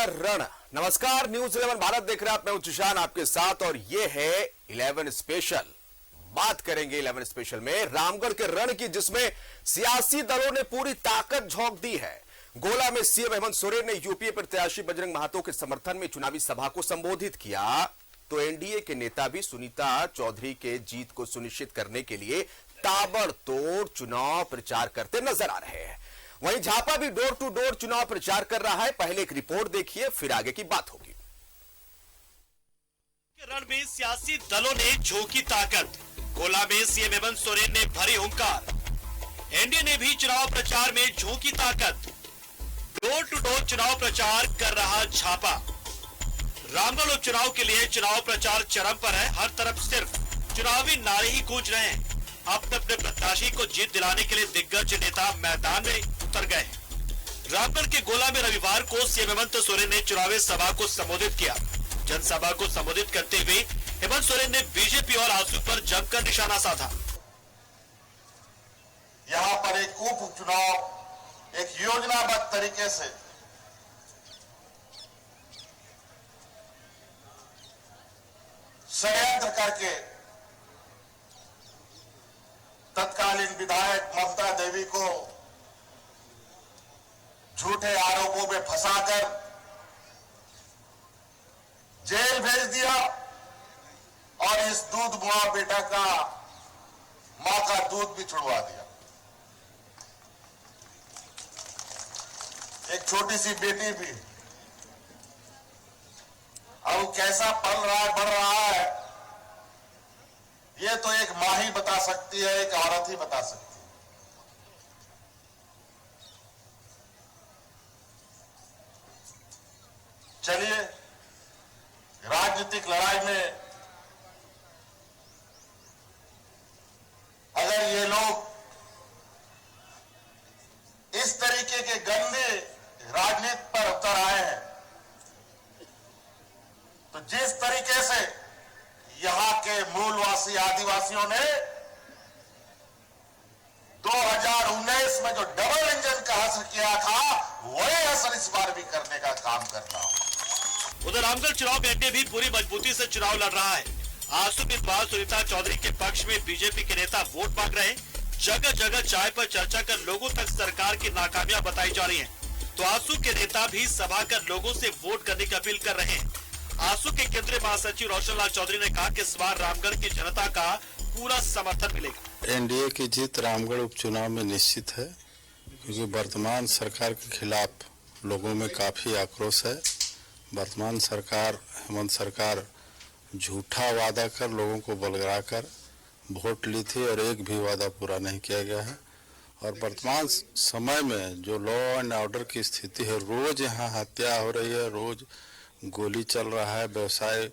रण। नमस्कार, न्यूज 11 भारत देख रहे हैं आप। मैं उच्चान आपके साथ और ये है 11 स्पेशल। बात करेंगे 11 स्पेशल में रामगढ़ के रण की, जिसमें सियासी दलों ने पूरी ताकत झोंक दी है। गोला में सीएम हेमंत सोरेन ने यूपीए प्रत्याशी बजरंग महातो के समर्थन में चुनावी सभा को संबोधित किया, तो एनडीए के नेता भी सुनीता चौधरी के जीत को सुनिश्चित करने के लिए ताबड़तोड़ चुनाव प्रचार करते नजर आ रहे हैं। वहीं झापा भी डोर टू डोर चुनाव प्रचार कर रहा है। पहले एक रिपोर्ट देखिए, फिर आगे की बात होगी। रण में सियासी दलों ने झोंकी ताकत। गोला में सीएम हेमंत सोरेन ने भरी हुंकार। एनडीए ने भी चुनाव प्रचार में झोंकी ताकत। डोर टू डोर चुनाव प्रचार कर रहा झापा। रामगढ़ उपचुनाव के लिए चुनाव प्रचार चरम पर है। हर तरफ सिर्फ चुनावी नारे ही गूंज रहे हैं। अब अपने प्रत्याशी को जीत दिलाने के लिए दिग्गज नेता मैदान में उतर गए। रामगढ़ के गोला में रविवार को सीएम हेमंत सोरेन ने चुनावी सभा को संबोधित किया। जनसभा को संबोधित करते हुए हेमंत सोरेन ने बीजेपी और आजसू पर जमकर निशाना साधा। यहाँ पर एक उपचुनाव एक योजनाबद्ध तरीके से षड्यंत्र करके तत्कालीन विधायक ममता देवी को झूठे आरोपों में फंसाकर जेल भेज दिया और इस दूध मुआ बेटा का मां का दूध भी छुड़वा दिया। एक छोटी सी बेटी भी। अब कैसा पल रहा है, बढ़ रहा है, ये तो एक मां ही बता सकती है, एक औरत ही बता सकती है। चलिए, राजनीतिक लड़ाई में अगर ये लोग इस तरीके के गंदे राजनीति पर उतर आए हैं, तो जिस तरीके से यहां के मूलवासी आदिवासियों ने 2019 में जो डबल इंजन का असर किया था, वही असर इस बार भी करने का काम करना हो। उधर रामगढ़ चुनाव में एनडीए भी पूरी मजबूती से चुनाव लड़ रहा है। आजसू उम्मीदवार सुनीता चौधरी के पक्ष में बीजेपी के नेता वोट मांग रहे हैं। जगह जगह चाय पर चर्चा कर लोगों तक सरकार की नाकामियां बताई जा रही हैं। तो आजसू के नेता भी सभा कर लोगों से वोट करने की अपील कर रहे हैं। आजसू के केंद्रीय महासचिव रोशन लाल चौधरी ने कहा कि इस बार रामगढ़ की जनता का पूरा समर्थन मिलेगा। एनडीए की जीत रामगढ़ उपचुनाव में निश्चित है, क्योंकि वर्तमान सरकार के खिलाफ लोगों में काफी आक्रोश है। वर्तमान सरकार, हेमंत सरकार, झूठा वादा कर लोगों को बलगरा कर वोट ली थी और एक भी वादा पूरा नहीं किया गया है। और वर्तमान समय में जो लॉ एंड ऑर्डर की स्थिति है, रोज यहाँ हत्या हो रही है, रोज गोली चल रहा है। व्यवसाय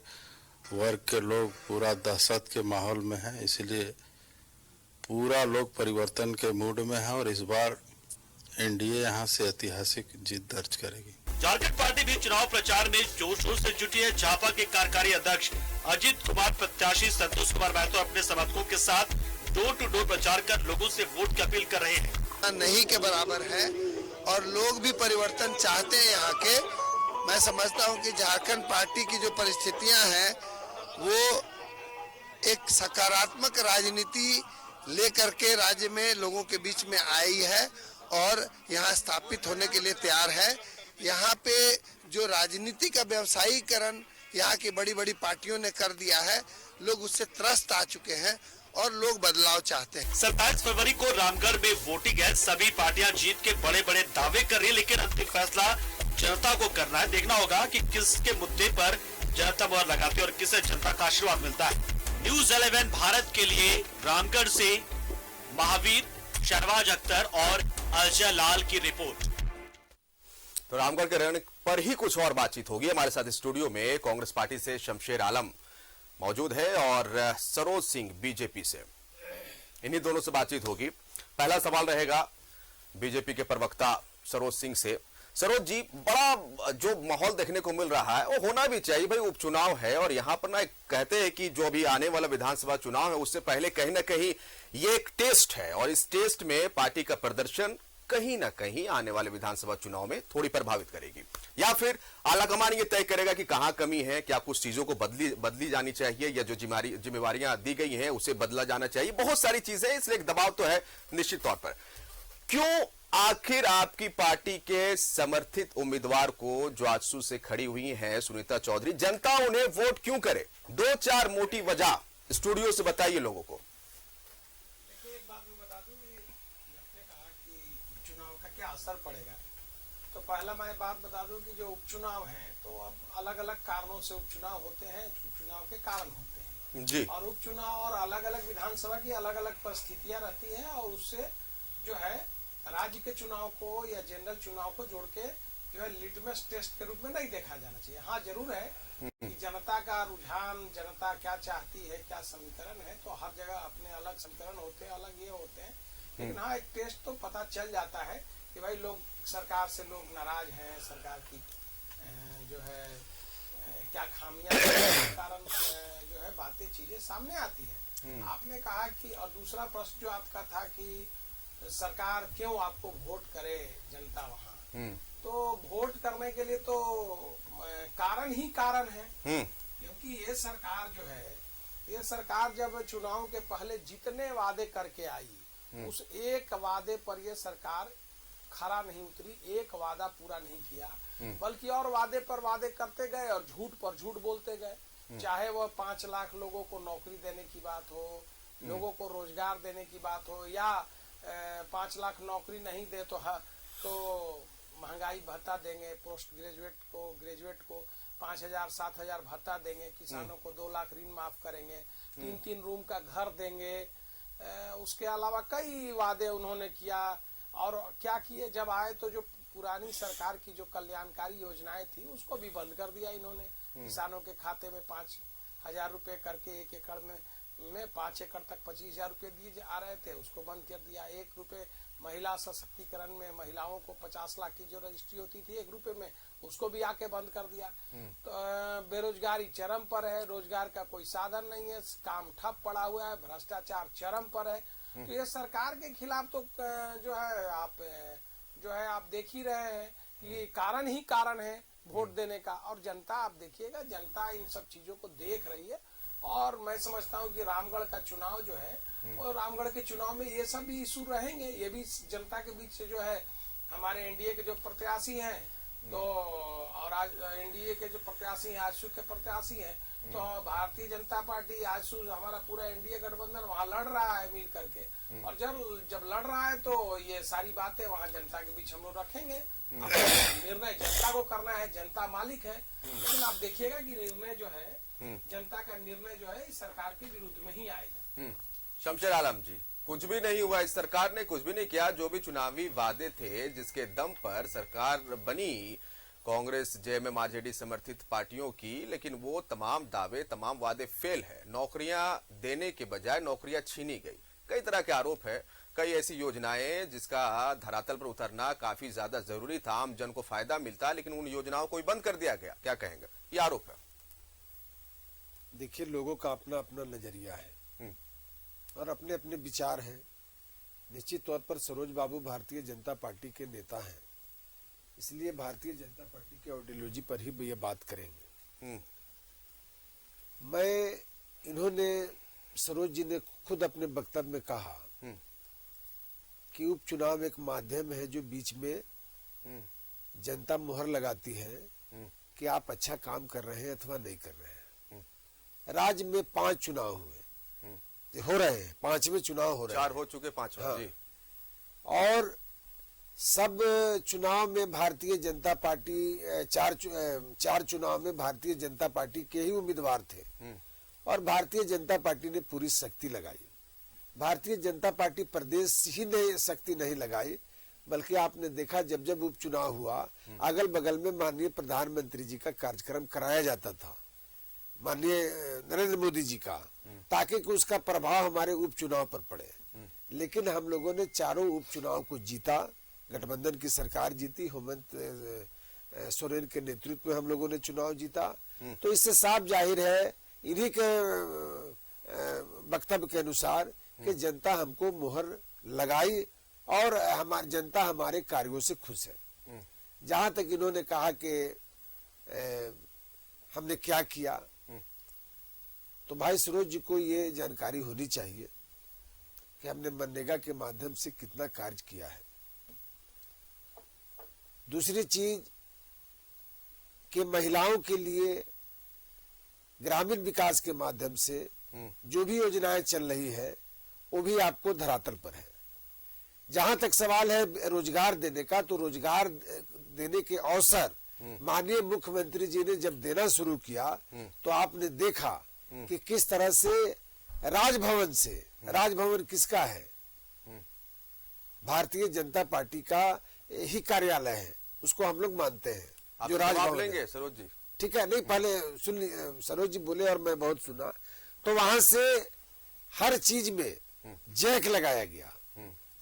वर्ग के लोग पूरा दहशत के माहौल में हैं, इसलिए पूरा लोग परिवर्तन के मूड में है और इस बार एनडीए यहां से ऐतिहासिक जीत दर्ज करेगी। झारखंड पार्टी भी चुनाव प्रचार में जोर शोर से जुटी है। झापा के कार्यकारी अध्यक्ष अजीत कुमार प्रत्याशी संतोष कुमार महतो अपने समर्थकों के साथ डोर टू डोर प्रचार कर लोगों से वोट की अपील कर रहे हैं। नहीं के बराबर है और लोग भी परिवर्तन चाहते हैं यहाँ के। मैं समझता हूँ कि झारखंड पार्टी की जो परिस्थितियाँ हैं वो एक सकारात्मक राजनीति लेकर के राज्य में लोगों के बीच में आई है और यहाँ स्थापित होने के लिए तैयार है। यहाँ पे जो राजनीति का व्यवसायीकरण यहाँ की बड़ी बड़ी पार्टियों ने कर दिया है, लोग उससे त्रस्त आ चुके हैं और लोग बदलाव चाहते हैं। 27 फरवरी को रामगढ़ में वोटिंग है। सभी पार्टियां जीत के बड़े बड़े दावे कर रही है, लेकिन अंतिम फैसला जनता को करना है। देखना होगा कि किसके मुद्दे पर जनता मोहर लगाती है और किसे जनता का आशीर्वाद मिलता है। न्यूज 11 भारत के लिए रामगढ़ से महावीर, शहनवाज अख्तर और अजय लाल की रिपोर्ट। तो रामगढ़ के रण पर ही कुछ और बातचीत होगी। हमारे साथ स्टूडियो में कांग्रेस पार्टी से शमशेर आलम मौजूद है और सरोज सिंह बीजेपी से। इन्हीं दोनों से बातचीत होगी। पहला सवाल रहेगा बीजेपी के प्रवक्ता सरोज सिंह से। सरोज जी, बड़ा जो माहौल देखने को मिल रहा है वो होना भी चाहिए भाई, उपचुनाव है और यहाँ पर ना कहते हैं कि जो अभी आने वाला विधानसभा चुनाव है उससे पहले कहीं ना कहीं ये एक टेस्ट है और इस टेस्ट में पार्टी का प्रदर्शन कहीं ना कहीं आने वाले विधानसभा चुनाव में थोड़ी प्रभावित करेगी, या फिर आलाकमान ये तय करेगा कि कहां कमी है, क्या कुछ चीजों को बदली जानी चाहिए, या जो जिम्मेवारियां दी गई हैं उसे बदला जाना चाहिए। बहुत सारी चीजें, इसलिए एक दबाव तो है निश्चित तौर पर। क्यों आखिर आपकी पार्टी के समर्थित उम्मीदवार को, जो आजसू से खड़ी हुई हैं सुनीता चौधरी, जनता उन्हें वोट क्यों करे? 2-4 मोटी वजह स्टूडियो से बताइए लोगों को। एक बात मैं बता दूं कि आपने कहा कि चुनाव का क्या असर पड़ेगा, तो पहला मैं बात बता दूं कि जो उपचुनाव है तो अब अलग अलग कारणों से उपचुनाव होते हैं, उपचुनाव के कारण होते हैं जी। और उपचुनाव और अलग अलग विधानसभा की अलग अलग परिस्थितियां रहती हैं, और उससे जो है राज्य के चुनाव को या जनरल चुनाव को जोड़ के जो है लिटमस टेस्ट के रूप में नहीं देखा जाना चाहिए। हाँ, जरूर है कि जनता का रुझान, जनता क्या चाहती है, क्या समीकरण है, तो हर जगह अपने अलग समीकरण होते हैं, अलग ये होते हैं, लेकिन हाँ, एक टेस्ट तो पता चल जाता है कि भाई लोग, सरकार से लोग नाराज हैं, सरकार की जो है क्या खामियां के कारण जो है बातें, चीजें सामने आती है। आपने कहा कि, और दूसरा प्रश्न जो आपका था कि सरकार क्यों आपको वोट करे जनता वहाँ, तो वोट करने के लिए तो कारण ही कारण है, क्योंकि ये सरकार जो है, ये सरकार जब चुनाव के पहले जितने वादे करके आई, उस एक वादे पर ये सरकार खरा नहीं उतरी, एक वादा पूरा नहीं किया, बल्कि और वादे पर वादे करते गए और झूठ पर झूठ बोलते गए। चाहे वह 5 लाख लोगों को नौकरी देने की बात हो, लोगों को रोजगार देने की बात हो, या 5 लाख नौकरी नहीं दे तो महंगाई भत्ता देंगे, पोस्ट ग्रेजुएट को 5,000-7,000 भत्ता देंगे, किसानों को 2 लाख ऋण माफ करेंगे, 3-3 रूम का घर देंगे। उसके अलावा कई वादे उन्होंने किया, और क्या किए, जब आए तो जो पुरानी सरकार की जो कल्याणकारी योजनाएं थी उसको भी बंद कर दिया इन्होंने। किसानों के खाते में 5,000 रुपए करके 1 एकड़ में 5 एकड़ तक 25,000 रुपए दिए जा रहे थे, उसको बंद कर दिया। 1 रुपए महिला सशक्तिकरण में महिलाओं को 50 लाख की जो रजिस्ट्री होती थी 1 रुपए में, उसको भी आके बंद कर दिया। तो बेरोजगारी चरम पर है, रोजगार का कोई साधन नहीं है, काम ठप पड़ा हुआ है, भ्रष्टाचार चरम पर है। तो ये सरकार के खिलाफ तो जो है आप देख ही रहे हैं कि कारण ही कारण है वोट देने का। और जनता, आप देखिएगा, जनता इन सब चीजों को देख रही है, और मैं समझता हूँ कि रामगढ़ का चुनाव जो है, और रामगढ़ के चुनाव में ये सब भी इशू रहेंगे, ये भी जनता के बीच से जो है हमारे एनडीए के जो प्रत्याशी हैं, तो और आज एनडीए के जो प्रत्याशी हैं, आजसू के प्रत्याशी हैं, तो भारतीय जनता पार्टी, आजसू, हमारा पूरा एनडीए गठबंधन वहाँ लड़ रहा है मिल करके, और जब लड़ रहा है तो ये सारी बातें वहाँ जनता के बीच हम लोग रखेंगे। निर्णय जनता को करना है, जनता मालिक है, लेकिन आप देखिएगा कि निर्णय जो है, जनता का निर्णय जो है इस सरकार के विरुद्ध में ही आएगा। शमशेर आलम जी, कुछ भी नहीं हुआ, इस सरकार ने कुछ भी नहीं किया। जो भी चुनावी वादे थे, जिसके दम पर सरकार बनी कांग्रेस, जेएमएम, आरजेडी समर्थित पार्टियों की, लेकिन वो तमाम दावे, तमाम वादे फेल है। नौकरियां देने के बजाय नौकरियां छीनी गई। कई तरह के आरोप है, कई ऐसी योजनाएं जिसका धरातल पर उतरना काफी ज्यादा जरूरी था, आम जन को फायदा मिलता, लेकिन उन योजनाओं को भी बंद कर दिया गया। क्या कहेंगे? ये आरोप है। देखिए, लोगों का अपना अपना नजरिया है और अपने अपने विचार हैं। निश्चित तौर पर सरोज बाबू भारतीय जनता पार्टी के नेता हैं, इसलिए भारतीय जनता पार्टी के आइडियोलॉजी पर ही ये बात करेंगे। इन्होंने, सरोज जी ने खुद अपने वक्तव्य में कहा कि उपचुनाव एक माध्यम है जो बीच में जनता मुहर लगाती है कि आप अच्छा काम कर रहे हैं अथवा नहीं कर रहे हैं। राज्य में 5 चुनाव हो रहे हैं, 5वें चुनाव हो रहे हैं, 4 हो चुके, 5 हाँ। जी। और सब चुनाव में भारतीय जनता पार्टी, 4 चुनाव में भारतीय जनता पार्टी के ही उम्मीदवार थे, और भारतीय जनता पार्टी ने पूरी शक्ति लगाई। भारतीय जनता पार्टी प्रदेश ही ने शक्ति नहीं लगाई, बल्कि आपने देखा जब जब उपचुनाव हुआ, अगल बगल में माननीय प्रधानमंत्री जी का कार्यक्रम कराया जाता था, माननीय नरेंद्र मोदी जी का, ताकि उसका प्रभाव हमारे उपचुनाव पर पड़े। लेकिन हम लोगों ने चारों उपचुनाव को जीता, गठबंधन की सरकार जीती, हेमंत सोरेन के नेतृत्व में हम लोगों ने चुनाव जीता। तो इससे साफ जाहिर है, इन्हीं के वक्तव्य के अनुसार, कि जनता हमको मुहर लगाई और हमारी जनता हमारे कार्यों से खुश है। जहां तक इन्होंने कहा कि हमने क्या किया, तो भाई सरोज जी को ये जानकारी होनी चाहिए कि हमने मनरेगा के माध्यम से कितना कार्य किया है। दूसरी चीज कि महिलाओं के लिए ग्रामीण विकास के माध्यम से जो भी योजनाएं चल रही है वो भी आपको धरातल पर है। जहां तक सवाल है रोजगार देने का, तो रोजगार देने के अवसर माननीय मुख्यमंत्री जी ने जब देना शुरू किया तो आपने देखा कि किस तरह से राजभवन किसका है? भारतीय जनता पार्टी का ही कार्यालय है, उसको हम लोग मानते हैं। आप जो जवाब राजभवन लेंगे है। सरोज जी? ठीक है, नहीं पहले सुन सरोज जी बोले और मैं बहुत सुना, तो वहां से हर चीज में जैक लगाया गया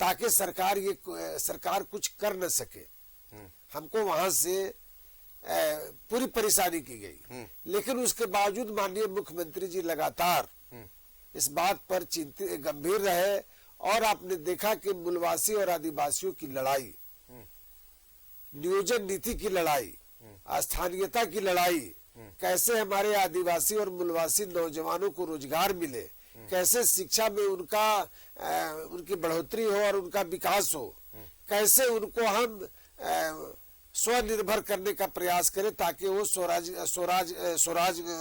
ताकि सरकार कुछ कर न सके। हमको वहां से पूरी परेशानी की गई, लेकिन उसके बावजूद माननीय मुख्यमंत्री जी लगातार इस बात पर चिंतित गंभीर रहे और आपने देखा कि मूलवासी और आदिवासियों की लड़ाई, नियोजन नीति की लड़ाई, स्थानीयता की लड़ाई, कैसे हमारे आदिवासी और मूलवासी नौजवानों को रोजगार मिले, कैसे शिक्षा में उनकी बढ़ोतरी हो और उनका विकास हो, कैसे उनको हम स्वनिर्भर करने का प्रयास करें ताकि वो स्वराज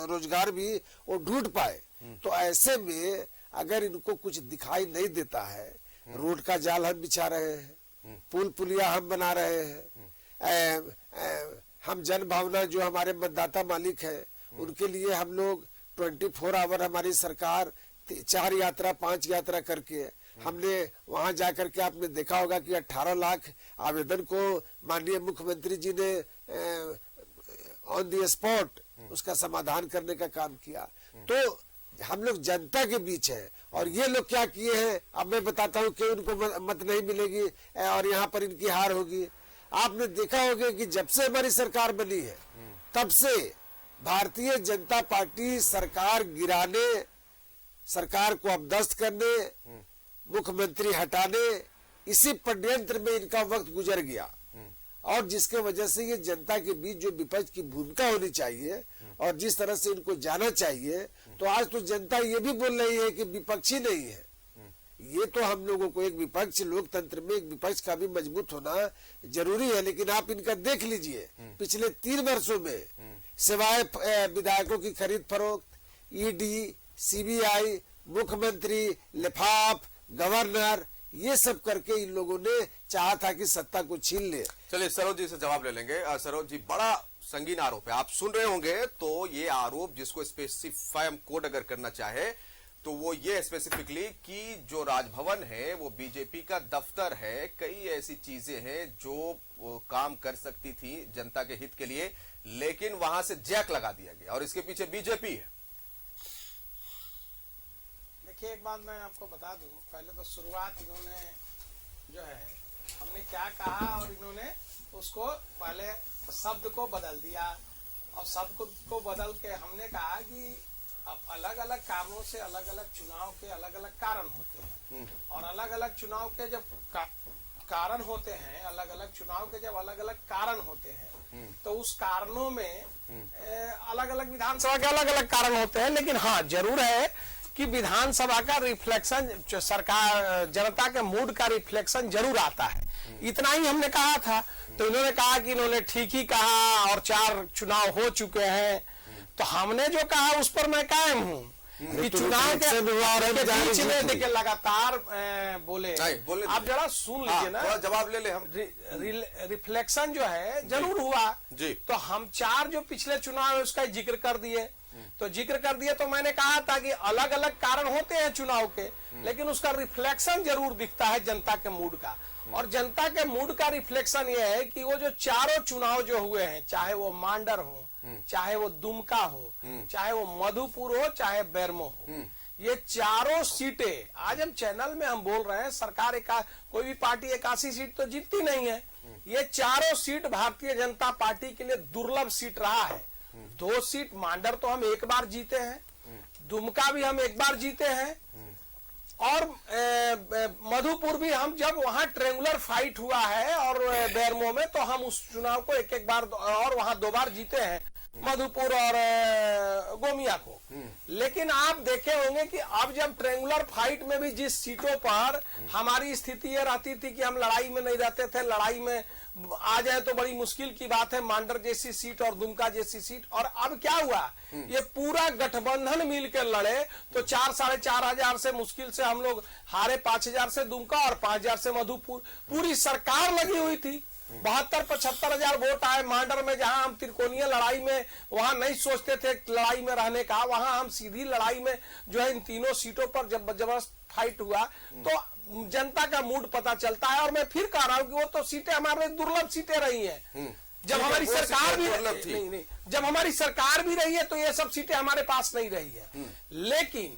रोजगार भी वो ढूंढ पाए। तो ऐसे में अगर इनको कुछ दिखाई नहीं देता है, रोड का जाल हम बिछा रहे हैं, पुल पुलिया हम बना रहे हैं, हम जन भावना जो हमारे मतदाता मालिक है उनके लिए हम लोग 24 आवर हमारी सरकार 4 यात्रा 5 यात्रा करके हमने वहां जाकर के आपने देखा होगा कि 18 लाख आवेदन को माननीय मुख्यमंत्री जी ने ऑन द स्पॉट उसका समाधान करने का काम किया। तो हम लोग जनता के बीच है और ये लोग क्या किए हैं अब मैं बताता हूँ कि उनको मत नहीं मिलेगी और यहाँ पर इनकी हार होगी। आपने देखा होगा कि जब से हमारी सरकार बनी है तब से भारतीय जनता पार्टी सरकार गिराने, सरकार को अपदस्थ करने, मुख्यमंत्री हटाने, इसी षड्यंत्र में इनका वक्त गुजर गया और जिसके वजह से ये जनता के बीच जो विपक्ष की भूमिका होनी चाहिए और जिस तरह से इनको जाना चाहिए, तो आज तो जनता ये भी बोल रही है कि विपक्षी नहीं है। ये तो हम लोगों को एक विपक्ष, लोकतंत्र में एक विपक्ष का भी मजबूत होना जरूरी है, लेकिन आप इनका देख लीजिए पिछले 3 वर्षों में सिवाय विधायकों की खरीद फरोख्त, ईडी, सीबीआई, मुख्यमंत्री, लिफाफ, गवर्नर, ये सब करके इन लोगों ने चाहा था कि सत्ता को छीन ले। चलिए सरोज जी से जवाब ले लेंगे। सरोज जी, बड़ा संगीन आरोप है, आप सुन रहे होंगे। तो ये आरोप जिसको स्पेसिफाई हम कोड अगर करना चाहे तो वो ये स्पेसिफिकली कि जो राजभवन है वो बीजेपी का दफ्तर है, कई ऐसी चीजें हैं जो काम कर सकती थी जनता के हित के लिए, लेकिन वहां से जैक लगा दिया गया और इसके पीछे बीजेपी है। देखिए, एक बात मैं आपको बता दूं, पहले तो शुरुआत इन्होंने जो है हमने क्या कहा और इन्होंने उसको पहले शब्द को बदल दिया और शब्द को बदल के हमने कहा कि अब अलग अलग कारणों से अलग अलग चुनाव के अलग अलग कारण होते हैं और अलग अलग चुनाव के जब कारण होते हैं, अलग अलग चुनाव के जब अलग अलग कारण होते हैं तो उस कारणों में अलग अलग विधानसभा के अलग अलग कारण होते हैं। लेकिन हाँ, जरूर है कि विधानसभा का रिफ्लेक्शन, सरकार जनता के मूड का रिफ्लेक्शन जरूर आता है। इतना ही हमने कहा था। तो इन्होंने कहा कि इन्होंने ठीक ही कहा और 4 चुनाव हो चुके हैं, तो हमने जो कहा उस पर मैं कायम हूँ कि चुनाव के बीच में देखिए लगातार बोले आप जरा सुन लीजिए ना, थोड़ा जवाब ले ले हम। रिफ्लेक्शन जो है जरूर हुआ जी। तो हम 4 जो पिछले चुनाव है उसका जिक्र कर दिए, तो मैंने कहा था कि अलग अलग कारण होते हैं चुनाव के, लेकिन उसका रिफ्लेक्शन जरूर दिखता है जनता के मूड का। और जनता के मूड का रिफ्लेक्शन ये है कि वो जो 4 चुनाव जो हुए हैं, चाहे वो मांडर हो, चाहे वो दुमका हो, चाहे वो मधुपुर हो, चाहे बेरमो हो, ये 4 सीटें आज हम चैनल में हम बोल रहे हैं सरकार कोई भी पार्टी 81 सीट तो जीतती नहीं है। ये 4 सीट भारतीय जनता पार्टी के लिए दुर्लभ सीट रहा है। 2 सीट मांडर तो हम 1 बार जीते हैं, दुमका भी हम 1 बार जीते हैं, और मधुपुर भी हम जब वहां ट्रेंगुलर फाइट हुआ है और बेरमो में, तो हम उस चुनाव को एक बार और वहां 2 बार जीते हैं, मधुपुर और गोमिया को। लेकिन आप देखे होंगे कि अब जब ट्रेंगुलर फाइट में भी जिस सीटों पर हमारी स्थिति ये रहती थी कि हम लड़ाई में नहीं रहते थे, लड़ाई में आ जाए तो बड़ी मुश्किल की बात है, मांडर जैसी सीट और दुमका जैसी सीट, और अब क्या हुआ, ये पूरा गठबंधन मिलकर लड़े तो 4-4.5 हजार से मुश्किल से हम लोग हारे, 5,000 से दुमका और 5,000 से मधुपुर। पूरी सरकार लगी हुई थी, 72-75 हजार वोट आए मांडर में, जहां हम त्रिकोणीय लड़ाई में वहां नहीं सोचते थे लड़ाई में रहने का, वहां हम सीधी लड़ाई में जो है इन तीनों सीटों पर जब जबरदस्त फाइट हुआ तो जनता का मूड पता चलता है। और मैं फिर कह रहा हूं कि वो तो सीटें हमारे दुर्लभ सीटें रही हैं, जब हमारी सरकार भी नहीं, जब हमारी सरकार भी रही है तो ये सब सीटें हमारे पास नहीं रही है। लेकिन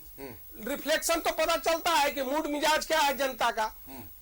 रिफ्लेक्शन तो पता चलता है कि मूड मिजाज क्या है जनता का।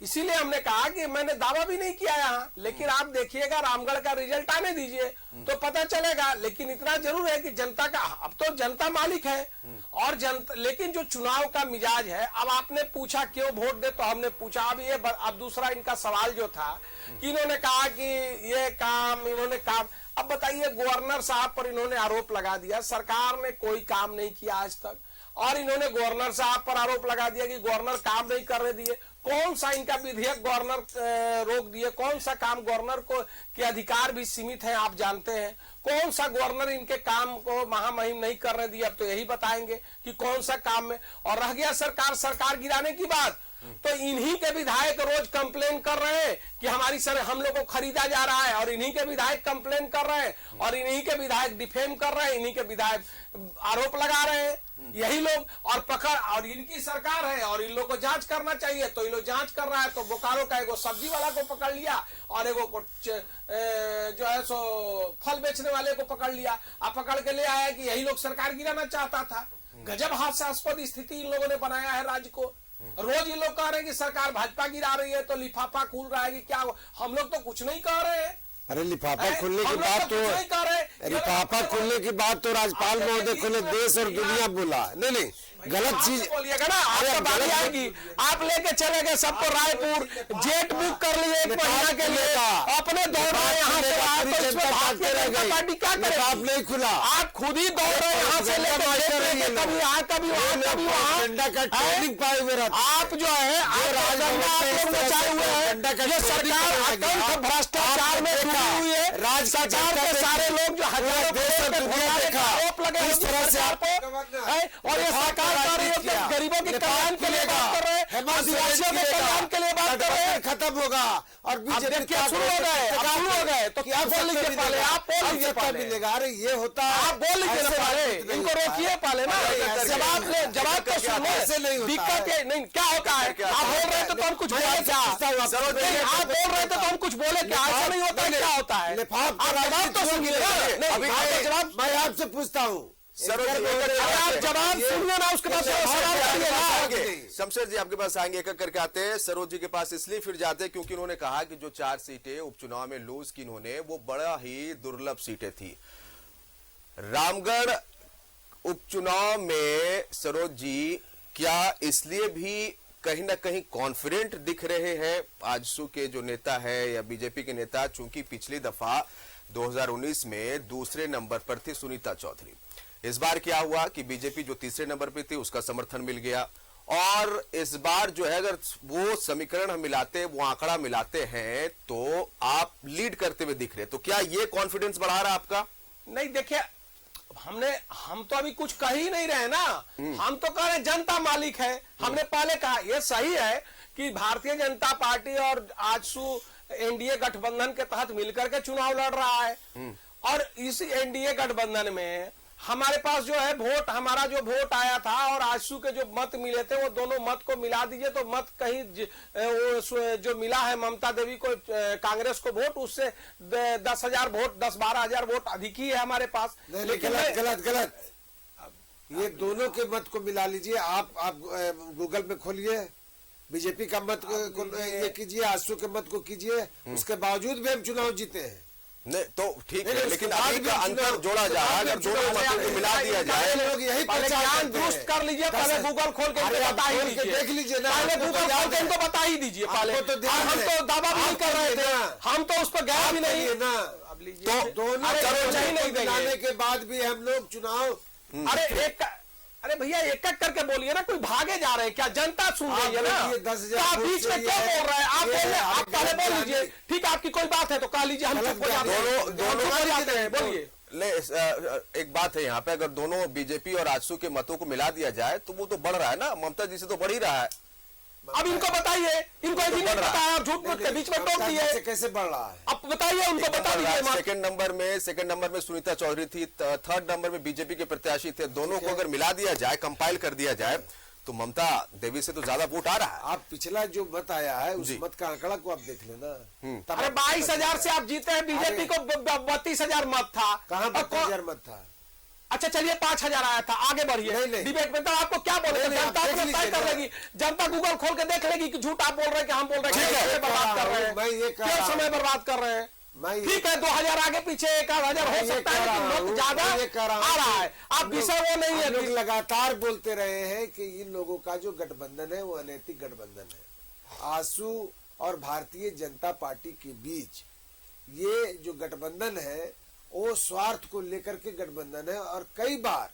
इसीलिए हमने कहा कि मैंने दावा भी नहीं किया यहाँ, लेकिन आप देखिएगा रामगढ़ का रिजल्ट आने दीजिए तो पता चलेगा। लेकिन इतना जरूर है कि जनता का, अब तो जनता मालिक है और जनता, लेकिन जो चुनाव का मिजाज है, अब आपने पूछा क्यों वोट दे, तो हमने पूछा अब दूसरा इनका सवाल जो था कि इन्होंने कहा कि ये काम, इन्होंने काम, अब बताइए गवर्नर साहब पर इन्होंने आरोप लगा दिया, सरकार ने कोई काम नहीं किया आज तक, और इन्होंने गवर्नर साहब पर आरोप लगा दिया कि गवर्नर काम नहीं करने दिए। कौन सा इनका विधेयक गवर्नर रोक दिए, कौन सा काम गवर्नर को के अधिकार भी सीमित हैं आप जानते हैं, कौन सा गवर्नर इनके काम को महामहिम नहीं करने दिए, अब तो यही बताएंगे कि कौन सा काम में। और रह गया सरकार गिराने की बात, तो इन्हीं के विधायक रोज कंप्लेन कर रहे हैं कि हमारी हम लोग को खरीदा जा रहा है, और इन्हीं के विधायक कंप्लेन कर रहे हैं, और इन्हीं के विधायक डिफेम कर रहे हैं, इन्हीं के विधायक आरोप लगा रहे हैं, यही लोग, और पकड़, और इनकी सरकार है और इन लोग को जांच करना चाहिए तो इन लोग जांच कर रहा है। तो बोकारो का एगो सब्जी वाला को पकड़ लिया और एगो को जो है सो फल बेचने वाले को पकड़ लिया, अब पकड़ के ले आया कि यही लोग सरकार गिराना चाहता था। गजब हास्यास्पद स्थिति इन लोगों ने बनाया है राज्य को। रोज ये लोग कह रहे हैं कि सरकार भाजपा गिरा रही है तो लिफाफा खुल रहा है कि क्या, हम लोग तो कुछ नहीं कह रहे हैं। अरे लिफाफा खुलने की बात तो, लिफाफा खुलने की बात तो राज्यपाल महोदय खुले देश और दुनिया बोला, नहीं गलत चीज बोलिएगा ना, आपका बारी आएगी, आप लेके चले गए सबको रायपुर, जेट बुक कर लिए 1 महीना के लिए, अपने दौड़ रहे यहाँ से, भारतीय जनता पार्टी क्या करे, आप नहीं खुला, आप खुद ही दौड़ रहे यहाँ से लेकर कभी यहाँ कभी वहाँ कभी वहाँ, का ट्रेनिंग पाए हुए रहते, आप जो है मचाए हुए हैं, ये सरकार अत्यंत भ्रष्टाचार में डूबी हुई है, राज्य सरकार के सारे लोग जो हजारों आरोप लगे इस तरह से आपको, और ये सरकार गरीबों के कल्याण के लिए बात कर रहे हैं, आदिवासियों के कल्याण के लिए बात कर रहे हैं, खत्म होगा और बीजेपी शुरू हो गए तो क्या बोल लीजिए पहले, आप बोल लीजिए पहले, मिलेगा। अरे ये होता है, आप बोल लीजिए पहले, इनको रोकिए पहले ना, जवाब तो सुनिए, दिक्कत नहीं क्या होता है, आप बोल रहे थे तो हम कुछ बोले क्या, आप बोल रहे थे तो हम कुछ बोले क्या, ऐसा नहीं होता है, क्या होता है, जवाब तो सुनिए, जवाब मैं आपसे पूछता हूँ, आप जवाब सुनिए ना, उसके बाद शमशेर जी आपके पास आएंगे, एक एक करके आते हैं। सरोज जी के पास इसलिए फिर जाते हैं क्योंकि उन्होंने कहा कि जो 4 सीटें उपचुनाव में लूज की इन्होंने, वो बड़ा ही दुर्लभ सीटें थी। रामगढ़ उपचुनाव में सरोज जी क्या इसलिए भी कहीं ना कहीं कॉन्फिडेंट दिख रहे हैं आजसू के जो नेता है या बीजेपी के नेता, चूंकि पिछली दफा 2019 में दूसरे नंबर पर थी सुनीता चौधरी, इस बार क्या हुआ कि बीजेपी जो तीसरे नंबर पे थी उसका समर्थन मिल गया, और इस बार जो है अगर वो समीकरण हम मिलाते, वो आंकड़ा मिलाते हैं तो आप लीड करते हुए दिख रहे, तो क्या ये कॉन्फिडेंस बढ़ा रहा है आपका? नहीं देखिए, हम तो अभी कुछ कह ही नहीं रहे ना, हम तो कह रहे जनता मालिक है। हमने पहले कहा ये सही है कि भारतीय जनता पार्टी और आजसू एनडीए गठबंधन के तहत मिलकर के चुनाव लड़ रहा है, और इस एनडीए गठबंधन में हमारे पास जो है वोट, हमारा जो वोट आया था और आजसू के जो मत मिले थे, वो दोनों मत को मिला दीजिए तो मत कहीं जो मिला है ममता देवी को, कांग्रेस को वोट, उससे 10,000 वोट, 10-12 हजार वोट अधिक ही है हमारे पास। लेकिन गलत ये दोनों के मत को मिला लीजिए, आप गूगल में खोलिए, बीजेपी का मत को ये कीजिए, आजसू के मत को कीजिए, उसके बावजूद भी हम चुनाव जीते हैं। नहीं तो ठीक है, नहीं, लेकिन उसके बाद अभी भी का अंतर चुनाव- जोड़ा जा रहा है, अगर दोनों मतों को मिला दिया जाए। लोग यही पहले प्रचार ज्ञान करते दुरुस्त हैं। कर लीजिए, पहले गूगल खोल के अरे इनको आप बता ही खोल के दीजिए। देख लीजिए ना, पहले आपको तो गूगल याद खोल के है। इनको बता ही दीजिए पहले। आपको तो ध्यान हम है। तो दावा भी नहीं आप कर रहे करिए थे, ना। हम तो उस पर गए भी नहीं। करिए ना। अब लीजिए तो दोनों अरे तरफ नहीं नहीं देंगे। मिलाने के बाद भी हम लोग चुनाव अरे भैया एक एक करके बोलिए ना, कोई भागे जा रहे हैं क्या? जनता सुन आप रही है ना। बोलिए, 10,000 तो आप वोट बीच में चाहिए क्यों है। बोल रहे हैं? आप ये बोलिए, है, आप पहले बोल गलत लीजिए। बयानी। ठीक है, आपकी कोई बात है तो कह लीजिए, हम गलत चुप हो जाते हैं। बयानी। हम चुप हो जाते हैं, बोलिए। एक बात है यहाँ पे, अगर दोनों बीजेपी और आजसू के मतों को मिला दिया जाए तो वो तो बढ़ रहा है ना, ममता जी से तो बढ़ ही रहा है। अब इनको बताइए, इनको ये भी नहीं पता है, आप झूठ मूठ के बीच में टोक दिए। कैसे बढ़ रहा है? अब बताइए, उनको बता दीजिए मत। सेकंड नंबर में सुनीता चौधरी थी, थर्ड नंबर में बीजेपी के प्रत्याशी थे। दोनों को अगर मिला दिया जाए, कंपाइल कर दिया जाए, तो ममता देवी से तो ज्यादा वोट आ रहा है। आप पिछला जो मत आया है उस जी। मत का आंकड़ा को आप देख लेना। तब अरे आप- 22,000 से आप जीते हैं, बीजेपी को 32,000 मत था। कहाँ और 32,000 मत था? अच्छा चलिए 5,000 आया था, आगे बढ़िए नहीं, नहीं। डिबेट में। तो आपको क्या बोले, नहीं, नहीं, जनता आप देख अपना तय लीजिए कर ना। लेगी। जनता गूगल खोल के देख लेगी कि झूठ आप बोल रहे हैं कि हम बोल रहे हैं। मैं क्यों ये समय बर्बाद कह कर रहा रहे हूं, मैं ये हैं? कह क्यों रहा समय हूं। बर्बाद कर रहे हैं? मैं ये- ठीक है, 2,000 आगे पीछे 1,000 मैं हो ये सकता कह है, रहा लेकिन हूं, मत ज्यादा मैं ये कह रहा हूं आ रहा है। आप हम लोग- विषय वो नहीं हम लोग है। लगातार बोलते रहे हैं कि इन लोगों का जो गठबंधन है वो अनैतिक गठबंधन है। आसू और भारतीय जनता पार्टी के बीच ये जो गठबंधन है वो स्वार्थ को लेकर के गठबंधन है। और कई बार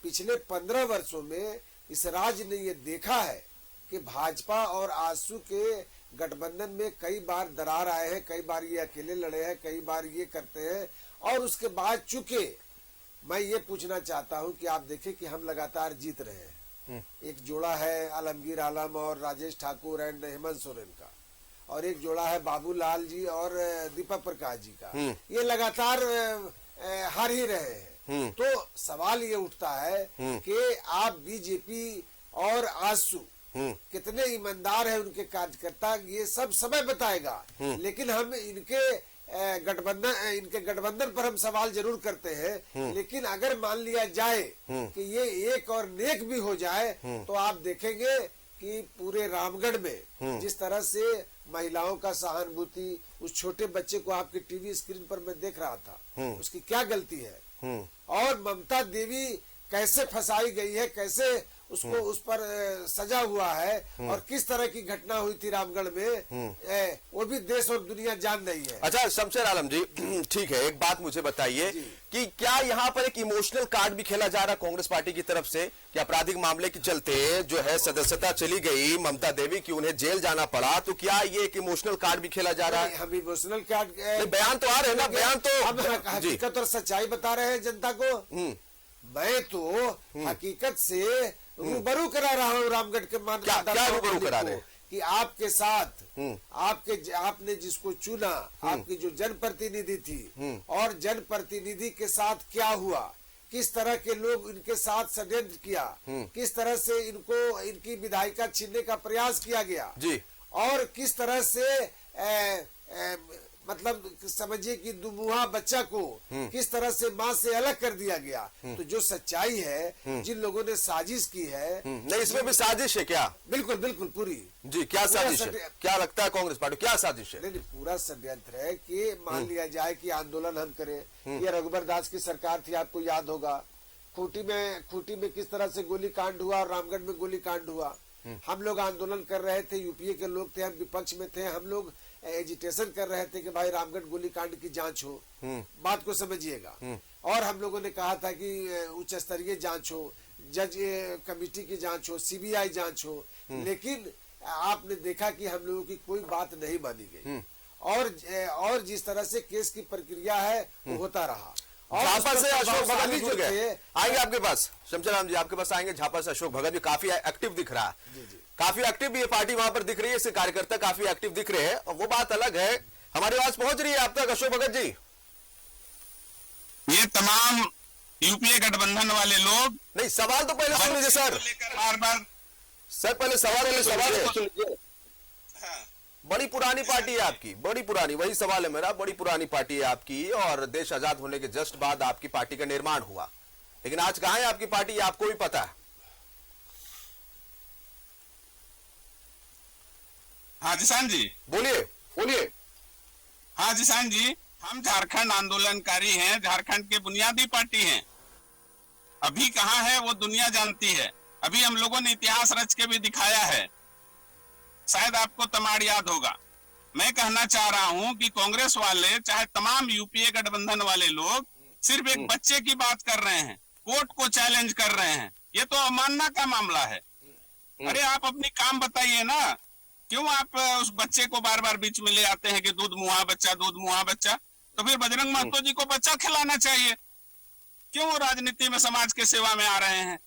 पिछले 15 वर्षों में इस राज्य ने ये देखा है कि भाजपा और आसू के गठबंधन में कई बार दरार आए हैं, कई बार ये अकेले लड़े हैं, कई बार ये करते हैं। और उसके बाद चूंकि मैं ये पूछना चाहता हूं कि आप देखें कि हम लगातार जीत रहे हैं। एक जोड़ा है आलमगीर आलम और राजेश ठाकुर एंड हेमंत सोरेन का, और एक जोड़ा है बाबूलाल जी और दीपक प्रकाश जी का। ये लगातार हार ही रहे हैं। तो सवाल ये उठता है कि आप बीजेपी और आसू कितने ईमानदार है उनके कार्यकर्ता, ये सब समय बताएगा। लेकिन हम इनके गठबंधन पर हम सवाल जरूर करते हैं। लेकिन अगर मान लिया जाए कि ये एक और नेक भी हो जाए, तो आप देखेंगे कि पूरे रामगढ़ में जिस तरह से महिलाओं का सहानुभूति, उस छोटे बच्चे को आपके टीवी स्क्रीन पर मैं देख रहा था, उसकी क्या गलती है, और ममता देवी कैसे फंसाई गई है, कैसे उसको उस पर सजा हुआ है, और किस तरह की घटना हुई थी रामगढ़ में, वो भी देश और दुनिया जान रही है। अच्छा शमशेर आलम जी, ठीक है, एक बात मुझे बताइए कि क्या यहाँ पर एक इमोशनल कार्ड भी खेला जा रहा है कांग्रेस पार्टी की तरफ से कि आपराधिक मामले के चलते जो है सदस्यता चली गई ममता देवी की, उन्हें जेल जाना पड़ा, तो क्या ये एक इमोशनल कार्ड भी खेला जा रहा है? हम इमोशनल कार्ड बयान तो आ रहे हैं ना, बयान तो हम जी। हकीकत और सच्चाई बता रहे हैं जनता को। मैं तो हकीकत से रूबरू करा रहा हूँ रामगढ़ के क्या रूबरू करा रहे हैं? कि आपके साथ आपने जिसको चुना, आपकी जो जनप्रतिनिधि थी, और जनप्रतिनिधि के साथ क्या हुआ, किस तरह के लोग इनके साथ षड्यंत्र किया, किस तरह से इनको इनकी विधायिका छीनने का प्रयास किया गया जी, और किस तरह से मतलब समझिए कि दुमुहा बच्चा को किस तरह से माँ से अलग कर दिया गया। तो जो सच्चाई है, जिन लोगों ने साजिश की है, नहीं इसमें भी साजिश है क्या? बिल्कुल बिल्कुल पूरी जी, क्या साजिश है? क्या लगता है कांग्रेस पार्टी क्या साजिश है? नहीं, पूरा षड्यंत्र है कि मान लिया जाए कि आंदोलन हम करें। ये रघुबर दास की सरकार थी, आपको याद होगा, खूंटी में किस तरह से गोली कांड हुआ और रामगढ़ में गोली कांड हुआ। हम लोग आंदोलन कर रहे थे, यूपीए के लोग थे, हम विपक्ष में थे, हम लोग एजिटेशन कर रहे थे कि भाई रामगढ़ गोलीकांड की जांच हो। बात को समझिएगा। और हम लोगों ने कहा था कि उच्च स्तरीय जांच हो, जज कमेटी की जांच हो, सीबीआई जांच हो। लेकिन आपने देखा कि हम लोगों की कोई बात नहीं मानी गई, और जिस तरह से केस की प्रक्रिया है वो होता रहा। झापा से अशोक भगत भी जुड़ गए, आएंगे आपके पास, शमशेर आलम जी आपके पास आएंगे। झापा से अशोक भगत भी काफी एक्टिव दिख रहा है, काफी एक्टिव भी ये पार्टी वहां पर दिख रही है, इसके कार्यकर्ता काफी एक्टिव दिख रहे हैं, और वो बात अलग है। हमारी आवाज पहुंच रही है आप तक अशोक भगत जी? ये तमाम यूपीए गठबंधन वाले लोग, नहीं सवाल तो पहले सुन लीजिए सर, बार बार सर पहले सवाल है। बड़ी पुरानी पार्टी है आपकी, बड़ी पुरानी, वही सवाल है मेरा, बड़ी पुरानी पार्टी है आपकी, और देश आजाद होने के जस्ट बाद आपकी पार्टी का निर्माण हुआ, लेकिन आज कहां है आपकी पार्टी, आपको भी पता है। हाँ जिसान जी बोलिए। हाँ जिसान जी, हम झारखंड आंदोलनकारी हैं, झारखंड के बुनियादी पार्टी हैं। अभी कहाँ है वो दुनिया जानती है। अभी हम लोगों ने इतिहास रच के भी दिखाया है, शायद आपको तमाड़ याद होगा। मैं कहना चाह रहा हूं कि कांग्रेस वाले चाहे तमाम यूपीए गठबंधन वाले लोग सिर्फ एक बच्चे की बात कर रहे हैं, कोर्ट को चैलेंज कर रहे हैं। ये तो अवमानना का मामला है। अरे आप अपनी काम बताइए ना, क्यों आप उस बच्चे को बार बार बीच में ले आते हैं कि दूध मुहा बच्चा, दूध मुहा बच्चा। तो फिर बजरंग महतो जी को बच्चा खिलाना चाहिए, क्यों वो राजनीति में समाज के सेवा में आ रहे हैं।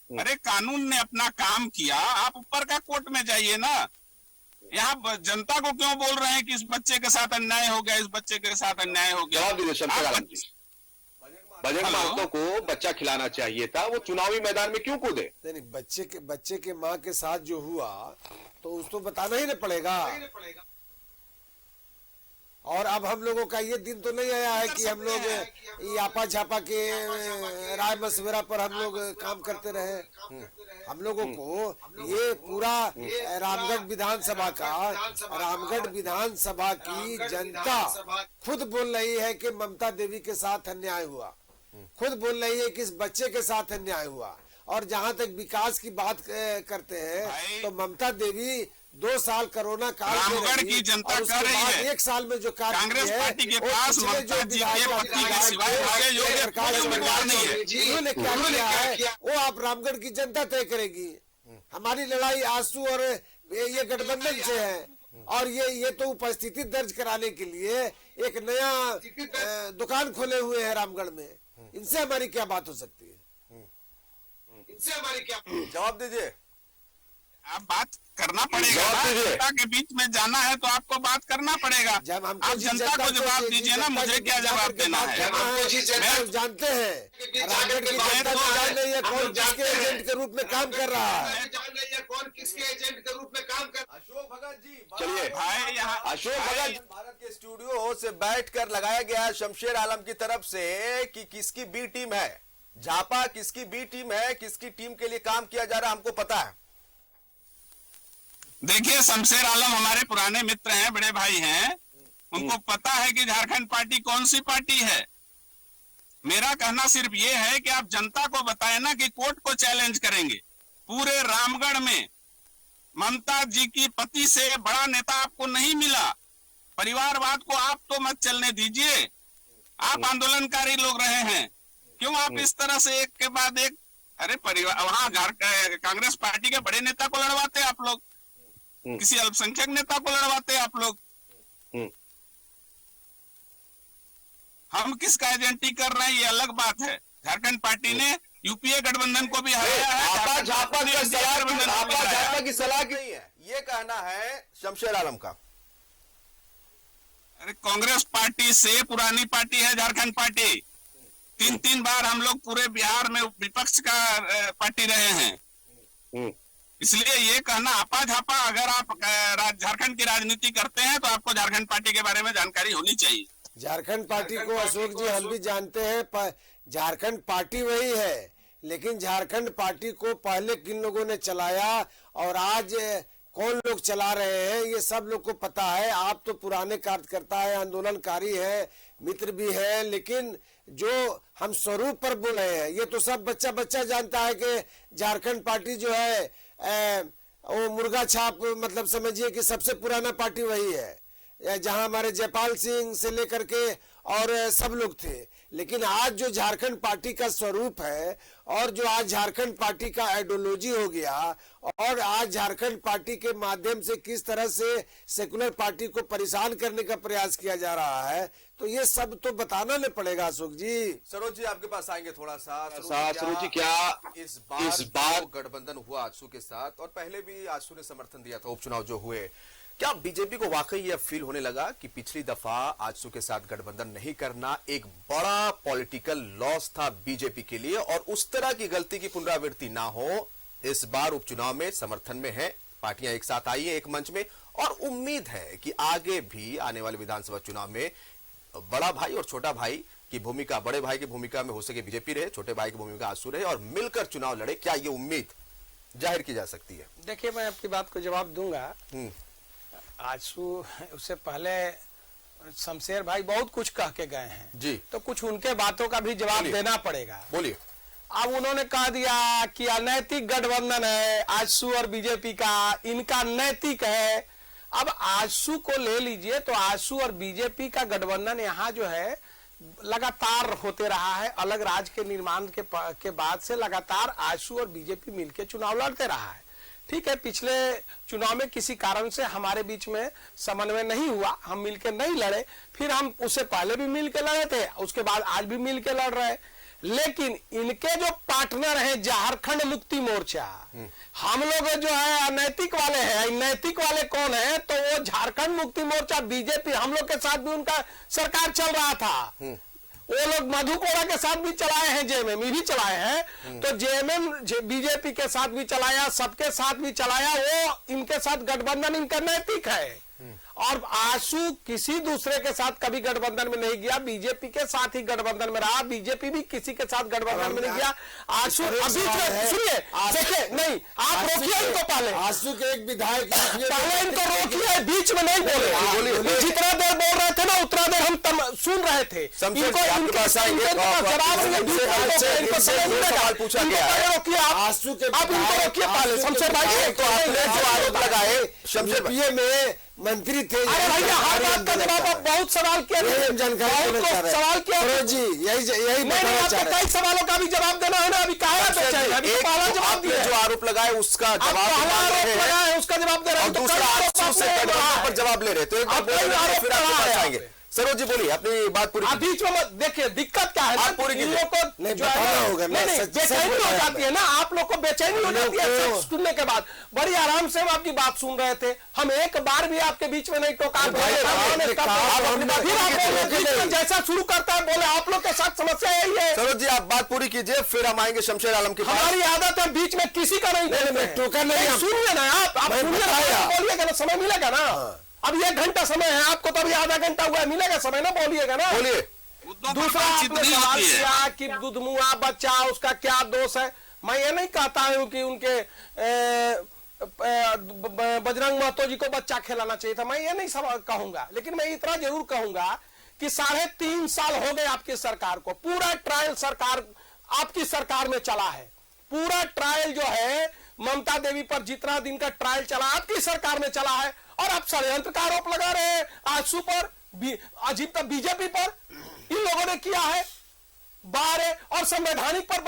अरे कानून ने अपना काम किया, आप ऊपर का कोर्ट में जाइए ना। यहाँ जनता को क्यों बोल रहे हैं कि इस बच्चे के साथ अन्याय हो गया, इस बच्चे के साथ अन्याय हो गया। जवाब दीजिए शमशेर आलम जी, बजरंग महतो को बच्चा खिलाना चाहिए था, वो चुनावी मैदान में क्यों कूदे? नहीं, बच्चे के माँ के साथ जो हुआ तो उसको बताना ही नहीं पड़ेगा। और अब हम लोगों का ये दिन तो नहीं आया है कि हम लोग यापा झापा के राय मशवरा पर हम लोग काम करते रहे। हम लोगों को ये पूरा रामगढ़ विधानसभा की जनता खुद बोल रही है कि ममता देवी के साथ अन्याय हुआ, खुद बोल रही है कि इस बच्चे के साथ अन्याय हुआ। और जहां तक विकास की बात करते हैं तो ममता देवी 2 साल कोरोना काल रामगढ़ की जनता कर रही है। 1 साल में जो कार्य कांग्रेस पार्टी के पास ममता जी के पति के सिवाय आगे योग्य कोई उम्मीदवार नहीं है। उन्होंने क्या किया है वो आप रामगढ़ की जनता तय करेगी। हमारी लड़ाई आंसू और ये गठबंधन से है, और ये तो उपस्थिति दर्ज कराने के लिए एक नया दुकान खोले हुए हैं रामगढ़ में। इनसे हमारी क्या बात हो सकती है? इनसे हमारी क्या? जवाब दीजिए। आप बात करना पड़ेगा ना, जनता के बीच में जाना है तो आपको बात करना पड़ेगा। जब हमको आप जनता को जवाब दीजिए ना, मुझे क्या जवाब देना है। मैं जानते हैं रामगढ़ की जनता तो जान रही है कौन किसके एजेंट के रूप में काम कर रहा है, कौन किसके एजेंट के रूप में काम कर। अशोक भगत जी, चलिए भाई, यहाँ अशोक भगत भारत के स्टूडियो से बैठकर लगाया गया शमशेर आलम की तरफ से कि किसकी बी टीम है, झापा किसकी बी टीम है, किसकी टीम के लिए काम किया जा रहा है, हमको पता है। देखिए, शमशेर आलम हमारे पुराने मित्र हैं, बड़े भाई हैं, उनको पता है कि झारखंड पार्टी कौन सी पार्टी है। मेरा कहना सिर्फ ये है कि आप जनता को बताएं ना कि कोर्ट को चैलेंज करेंगे। पूरे रामगढ़ में ममता जी की पति से बड़ा नेता आपको नहीं मिला। परिवारवाद को आप तो मत चलने दीजिए। आप आंदोलनकारी लोग रहे हैं, क्यों आप इस तरह से एक के बाद एक, अरे परिवार वहां कांग्रेस पार्टी के बड़े नेता को लड़वाते आप लोग, किसी अल्पसंख्यक नेता को लड़वाते आप लोग। हम किसका एजेंटी कर रहे हैं ये अलग बात है। झारखंड पार्टी ने यूपीए गठबंधन को भी हराया है, आपा झापा की सलाह नहीं है, ये कहना है शमशेर आलम का। अरे कांग्रेस पार्टी से पुरानी पार्टी है झारखंड पार्टी। 3 बार हम लोग पूरे बिहार में विपक्ष का पार्टी रहे हैं। इसलिए ये कहना आपा झापा, अगर आप झारखंड की राजनीति करते हैं तो आपको झारखंड पार्टी के बारे में जानकारी होनी चाहिए। झारखंड पार्टी को अशोक जी हम भी जानते हैं, झारखंड पार्टी वही है, लेकिन झारखंड पार्टी को पहले किन लोगों ने चलाया और आज कौन लोग चला रहे हैं ये सब लोग को पता है। आप तो पुराने कार्यकर्ता है, आंदोलनकारी है, मित्र भी है, लेकिन जो हम स्वरूप पर बोल रहे हैं ये तो सब बच्चा जानता है कि झारखंड पार्टी जो है वो मुर्गा छाप, मतलब समझिए कि सबसे पुराना पार्टी वही है, जहां हमारे जयपाल सिंह से लेकर के और सब लोग थे। लेकिन आज जो झारखंड पार्टी का स्वरूप है और जो आज झारखंड पार्टी का आइडियोलॉजी हो गया और आज झारखंड पार्टी के माध्यम से किस तरह से सेकुलर पार्टी को परेशान करने का प्रयास किया जा रहा है, तो ये सब तो बताना नहीं पड़ेगा। अशोक जी, सरोज जी आपके पास आएंगे थोड़ा सा। सरोज जी, क्या इस बार गठबंधन हुआ आजसू के साथ और पहले भी आजसू ने समर्थन दिया था उपचुनाव जो हुए, क्या बीजेपी को वाकई यह फील होने लगा कि पिछली दफा आजसू के साथ गठबंधन नहीं करना एक बड़ा पॉलिटिकल लॉस था बीजेपी के लिए और उस तरह की गलती की पुनरावृत्ति ना हो? इस बार उपचुनाव में समर्थन में है, पार्टियां एक साथ आई है एक मंच में और उम्मीद है कि आगे भी आने वाले विधानसभा चुनाव में बड़ा भाई और छोटा भाई की भूमिका, बड़े भाई की भूमिका में हो सके बीजेपी रहे, छोटे भाई की भूमिका आजसू रहे और मिलकर चुनाव लड़े। क्या ये उम्मीद जाहिर की जा सकती है? देखिए, मैं आपकी बात को जवाब दूंगा। आजसू उससे पहले शमशेर भाई बहुत कुछ कह के गए हैं जी, तो कुछ उनके बातों का भी जवाब देना पड़ेगा। बोलिए। अब उन्होंने कह दिया कि अनैतिक गठबंधन है आजसू और बीजेपी का, इनका नैतिक है। अब आजसू को ले लीजिए तो आजसू और बीजेपी का गठबंधन यहाँ जो है लगातार होते रहा है। अलग राज्य के निर्माण के बाद से लगातार आजसू और बीजेपी मिलकर चुनाव लड़ते रहा है। ठीक है, पिछले चुनाव में किसी कारण से हमारे बीच में समन्वय नहीं हुआ, हम मिलकर नहीं लड़े, फिर हम उससे पहले भी मिलकर लड़े थे, उसके बाद आज भी मिलकर लड़ रहे हैं। लेकिन इनके जो पार्टनर हैं झारखंड मुक्ति मोर्चा, हम लोग जो है अनैतिक वाले हैं। नैतिक वाले कौन है? तो वो झारखंड मुक्ति मोर्चा बीजेपी, हम लोग के साथ भी उनका सरकार चल रहा था। वो लोग मधु कोड़ा के साथ भी चलाए हैं, जेएमएम भी चलाए हैं, तो जेएमएम बीजेपी के साथ भी चलाया, सबके साथ भी चलाया। वो इनके साथ गठबंधन इनका नैतिक है। और आजसू किसी दूसरे के साथ कभी गठबंधन में नहीं गया, बीजेपी के साथ ही गठबंधन में रहा। बीजेपी भी किसी के साथ गठबंधन में नहीं गया। आजसू सुनिए, देखिए, नहीं आप रोकिए इनको पहले। आजसू के एक विधायक पहले इनको रोकिए, बीच में नहीं बोले। जितना देर बोल रहे थे ना उतना देर हम सुन रहे थे। इनको पूछा गया है। रोकिए आजसू के, आप इनको रोकिए पहले। शमशेर भाई तो आपने जो आरोप लगाए शमशेर में मंत्री थे। अरे भैया हर बात का जवाब आप बहुत सवाल किया, सवाल किया जी, यही कई सवालों का भी जवाब देना है ना। अभी कहा पहला जवाब दिया, जो आरोप लगाए उसका जवाब लगाया, उसका जवाब दे रहे हैं, दूसरा पर जवाब ले रहे तो आएंगे। सरोज जी बोलिए अपनी बात पूरी। बीच में देखिए दिक्कत क्या है, पूरी इन लोग को बेचैनी हो जाती है ना, आप लोग को बेचैनी हो जाती है सुनने के बाद। बड़ी आराम से हम आपकी बात सुन रहे थे, हम एक बार भी आपके बीच में नहीं टोका। जैसा शुरू करता है बोले आप लोग के साथ समस्या यही है। सरोज जी आप बात पूरी कीजिए, फिर हम आएंगे शमशेर आलम की। हमारी आदत है बीच में किसी का नहीं टोका नहीं। सुनिए ना आप बोलिएगा ना, समय मिलेगा ना। अब 1 घंटा समय है आपको, तो अभी आधा घंटा हुआ है, मिलेगा समय ना, बोलिएगा ना। बोलिए। दूसरा आपने सवाल किया कि दुधमुआ बच्चा उसका क्या दोष है। मैं ये नहीं कहता हूं कि उनके बजरंग महतो जी को बच्चा खिलाना चाहिए था, मैं ये नहीं कहूंगा। लेकिन मैं इतना जरूर कहूंगा कि 3.5 साल हो गए आपकी सरकार को, पूरा ट्रायल सरकार आपकी सरकार में चला है। पूरा ट्रायल जो है ममता देवी पर जितना दिन का ट्रायल चला आपकी सरकार में चला है, और आप षड्यंत्र का आरोप लगा रहे हैं आजसू पर, अजीब तक बीजेपी पर। इन लोगों ने किया है बारे, और संवैधानिक पद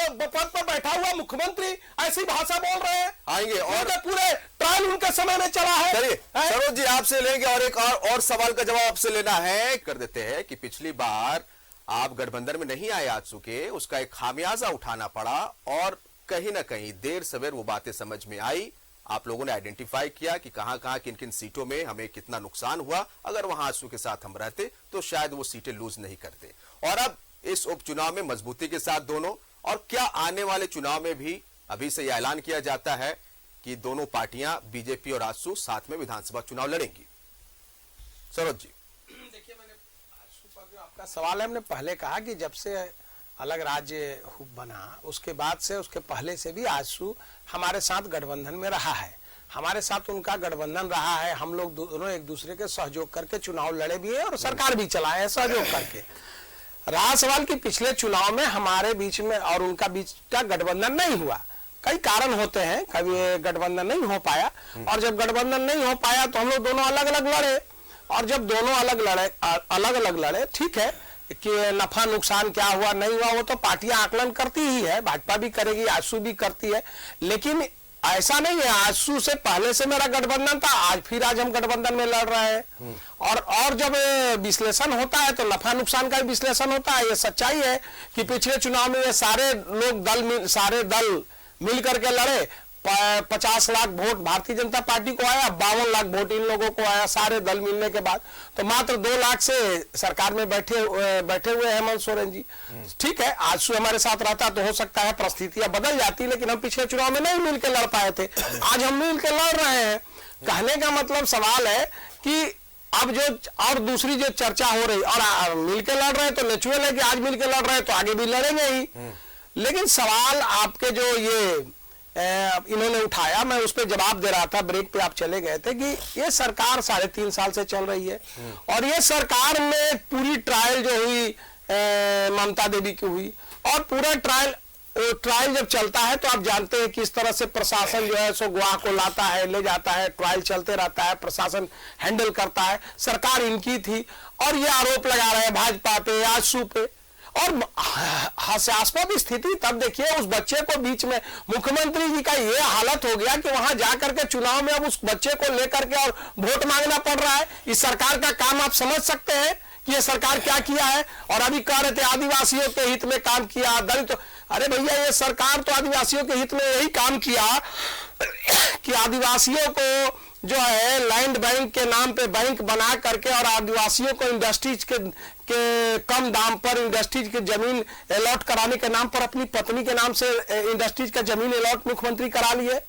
पर बैठा हुआ मुख्यमंत्री ऐसी भाषा बोल रहे हैं। आएंगे और पूरे ट्रायल उनके समय में चला है। सरोज जी आपसे लेंगे और एक और सवाल का जवाब आपसे लेना है। कर देते हैं कि पिछली बार आप गठबंधन में नहीं आए आजसू के, उसका एक खामियाजा उठाना पड़ा, और कहीं ना कहीं देर सवेर वो बातें समझ में आई। आप लोगों ने आइडेंटिफाई किया कि कहां किन किन सीटों में हमें कितना नुकसान हुआ। अगर वहां आजसू के साथ हम रहते तो शायद वो सीटें लूज नहीं करते। और अब इस उपचुनाव में मजबूती के साथ दोनों, और क्या आने वाले चुनाव में भी अभी से यह ऐलान किया जाता है कि दोनों पार्टियां बीजेपी और आजसू साथ में विधानसभा चुनाव लड़ेंगी। सरोज जी देखिए, मैंने आजसू पर जो आपका सवाल है, हमने पहले कहा कि जब से अलग राज्य बना उसके बाद से, उसके पहले से भी आजसू हमारे साथ गठबंधन में रहा है। हमारे साथ उनका गठबंधन रहा है। हम लोग दोनों एक दूसरे के सहयोग करके चुनाव लड़े भी है और सरकार भी चलाए है सहयोग करके। रहा सवाल कि पिछले चुनाव में हमारे बीच में और उनका बीच का गठबंधन नहीं हुआ। कई कारण होते हैं, कभी गठबंधन नहीं हो पाया, और जब गठबंधन नहीं हो पाया तो हम लोग दोनों अलग अलग लड़े। और जब दोनों अलग अलग लड़े, ठीक है कि नफा नुकसान क्या हुआ नहीं हुआ वो तो पार्टियां आकलन करती ही है, भाजपा भी करेगी, आजसू भी करती है। लेकिन ऐसा नहीं है आजसू से पहले से मेरा गठबंधन था, आज हम गठबंधन में लड़ रहे हैं। और जब विश्लेषण होता है तो नफा नुकसान का भी विश्लेषण होता है। ये सच्चाई है कि पिछले चुनाव में ये सारे दल मिल करके लड़े। 50 लाख वोट भारतीय जनता पार्टी को आया, 52 लाख वोट इन लोगों को आया, सारे दल मिलने के बाद। तो मात्र 2 लाख से सरकार में बैठे हुए हेमंत सोरेन जी। ठीक है, आजसू हमारे साथ रहता तो हो सकता है परिस्थितियां बदल जाती, लेकिन हम पिछले चुनाव में नहीं मिलकर लड़ पाए थे, आज हम मिलकर लड़ रहे हैं। कहने का मतलब सवाल है कि अब जो और दूसरी जो चर्चा हो रही, और मिलकर लड़ रहे हैं तो नेचुरल है कि आज मिलकर लड़ रहे हैं तो आगे भी लड़ेंगे ही। लेकिन सवाल आपके जो ये इन्होंने उठाया, मैं उस पर जवाब दे रहा था, ब्रेक पे आप चले गए थे, कि ये सरकार 3.5 साल से चल रही है और ये सरकार में पूरी ट्रायल जो हुई ममता देवी की हुई, और पूरा ट्रायल जब चलता है तो आप जानते हैं किस तरह से प्रशासन जो है सो गवाह को लाता है, ले जाता है, ट्रायल चलते रहता है, प्रशासन हैंडल करता है। सरकार इनकी थी और ये आरोप लगा रहे हैं भाजपा पे, आजसू पे, और हास्यास्पद स्थिति तब देखिए उस बच्चे को बीच में, मुख्यमंत्री जी का ये हालत हो गया कि वहां जाकर के चुनाव में अब उस बच्चे को लेकर के और वोट मांगना पड़ रहा है। इस सरकार का काम आप समझ सकते हैं कि ये सरकार क्या किया है। और अभी कह रहे थे आदिवासियों के हित में काम किया, दलित, अरे भैया ये सरकार तो आदिवासियों के हित में यही काम किया कि आदिवासियों को जो है लैंड बैंक के नाम पे बैंक बना करके और आदिवासियों को इंडस्ट्रीज के कम दाम पर इंडस्ट्रीज की जमीन अलॉट कराने के नाम पर अपनी पत्नी के नाम से इंडस्ट्रीज का जमीन अलॉट मुख्यमंत्री करा लिए।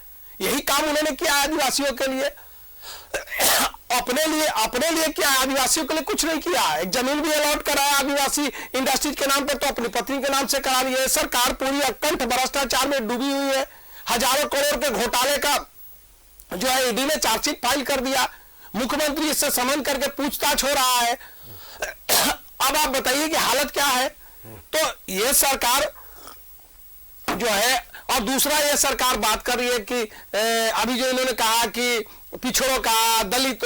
यही काम उन्होंने किया आदिवासियों के लिए। अपने लिए क्या, आदिवासियों के लिए कुछ नहीं किया। एक जमीन भी अलॉट कराया आदिवासी इंडस्ट्रीज के नाम पर, तो अपनी पत्नी के नाम से करा लिए। सरकार पूरी अकंठ भ्रष्टाचार में डूबी हुई है। हजारों करोड़ के घोटाले का जो है ईडी ने चार्जशीट फाइल कर दिया, मुख्यमंत्री इससे समन करके पूछताछ हो रहा है। अब आप बताइए कि हालत क्या है। तो ये सरकार जो है, और दूसरा ये सरकार बात कर रही है कि अभी जो इन्होंने कहा कि पिछड़ों का, दलित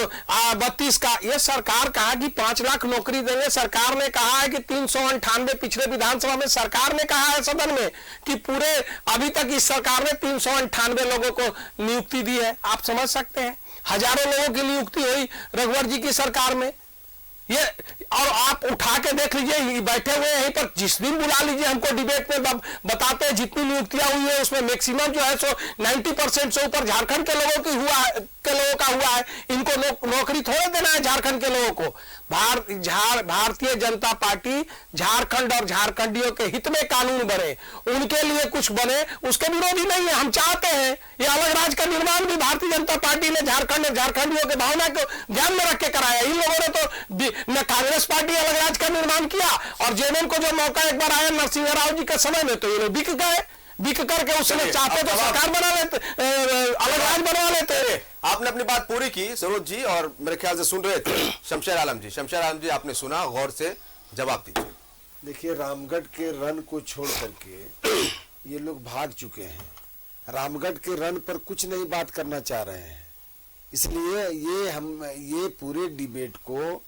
32 का, ये सरकार कहा कि 5 लाख नौकरी देंगे। सरकार ने कहा है कि 398, पिछले विधानसभा में सरकार ने कहा है सदन में कि पूरे अभी तक इस सरकार ने 398 लोगों को नियुक्ति दी है। आप समझ सकते हैं, हजारों लोगों की नियुक्ति हुई रघुवर जी की सरकार में। ये और आप उठा के देख लीजिए, बैठे हुए यहीं पर, जिस दिन बुला लीजिए हमको डिबेट में बताते हैं जितनी नियुक्तियां हुई है उसमें मैक्सिमम जो है सो 90% से ऊपर झारखंड के लोगों की लोगों का हुआ है। इनको नौकरी थोड़े देना है झारखंड के लोगों को। भारतीय जनता पार्टी झारखंड और झारखंडियों के हित में कानून बने, उनके लिए कुछ बने, उसके विरोधी नहीं है। हम चाहते हैं ये अलग राज्य का निर्माण भी भारतीय जनता पार्टी ने झारखंड और झारखंडियों के भावना को ध्यान में रख के कराया। इन लोगों ने तो न कांग्रेस पार्टी अलग राज्य का निर्माण किया, और जेएमएम को जो मौका एक बार आया नरसिंह राव जी के समय में, तो ये लोग बिक करके उस समय चाहते तो सरकार बना लेते, अलग राज्य बनवा लेते। आपने अपनी बात पूरी की सरोज जी, और मेरे ख्याल से सुन रहे थे शमशेर आलम जी, आपने सुना, गौर से जवाब दीजिए। देखिए, रामगढ़ के रण को छोड़ करके ये लोग भाग चुके हैं। रामगढ़ के रण पर कुछ नहीं बात करना चाह रहे हैं। इसलिए ये पूरे डिबेट को